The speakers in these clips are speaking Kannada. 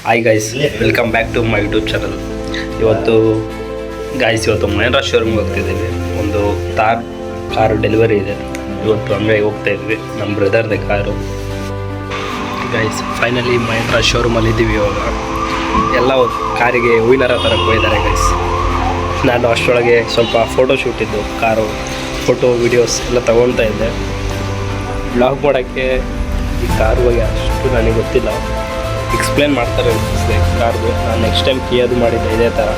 Hi guys, welcome back to my YouTube channel. ಇವತ್ತು ಮಹೇಂದ್ರ ಶೋರೂಮ್ಗೆ ಹೋಗ್ತಿದ್ದೀವಿ. ಒಂದು ಕಾರು ಡೆಲಿವರಿ ಇದೆ. ಇವತ್ತು ಹಂಗೆ ಹೋಗ್ತಾ ಇದ್ವಿ, ನಮ್ಮ ಬ್ರದರ್ದೆ ಕಾರು. ಗೈಸ್, ಫೈನಲಿ ಮಹೇಂದ್ರ ಶೋರೂಮಲ್ಲಿ ಇದ್ದೀವಿ. ಇವಾಗ ಎಲ್ಲ ಕಾರಿಗೆ ಹೂವಿನಾರ ತರಕ್ಕೆ ಹೋಗಿದ್ದಾರೆ ಗೈಸ್. ನಾನು ಅಷ್ಟರೊಳಗೆ ಸ್ವಲ್ಪ ಫೋಟೋ ಶೂಟ್ ಇದ್ದು, ಕಾರು ಫೋಟೋ ವಿಡಿಯೋಸ್ ಎಲ್ಲ ತೊಗೊಳ್ತಾ ಇದ್ದೆ. ಬ್ಲಾಗ್ ಮಾಡೋಕ್ಕೆ ಈ ಕಾರು ಬಗ್ಗೆ ಅಷ್ಟು ನನಗೆ ಗೊತ್ತಿಲ್ಲ. ಎಕ್ಸ್ಪ್ಲೇನ್ ಮಾಡ್ತಾರೆ ಕಾರ್ದು. ನಾನು ನೆಕ್ಸ್ಟ್ ಟೈಮ್ ಕಿಯಾದು ಮಾಡಿದ್ದೆ ಇದೇ ಥರ.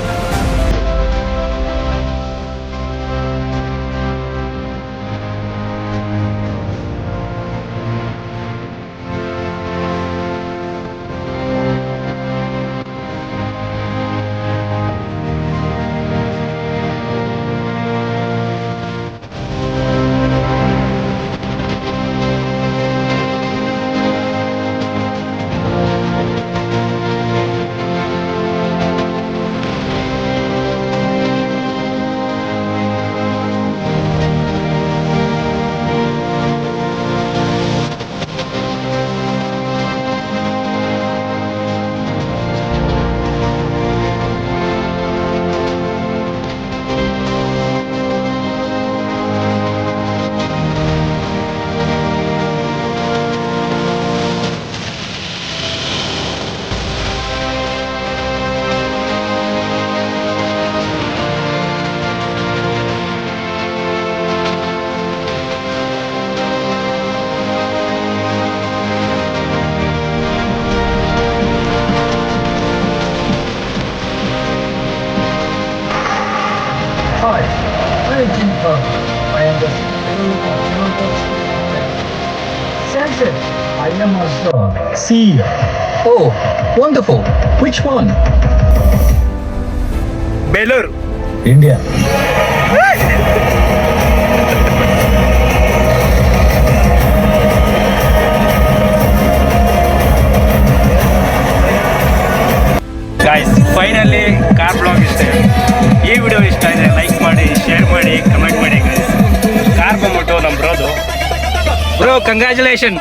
Hi, I am Jim Peng. I am the CEO of Motors. Samson, I am also CEO. Oh, wonderful. Which one? Belur, India. Guys, finally car blog ಇಷ್ಟ. ಈ ವಿಡಿಯೋ ಇಷ್ಟ ಇದೆ, ಲೈಕ್ ಮಾಡಿ, ಶೇರ್ ಮಾಡಿ, ಕಮೆಂಟ್ ಮಾಡಿ ಗೈಸ್. ಕಾರ್ ಬಂದ್ಬಿಟ್ಟು ನಮ್ಮ ಬ್ರೋ, ಕಂಗ್ರ್ಯಾಚುಲೇಷನ್.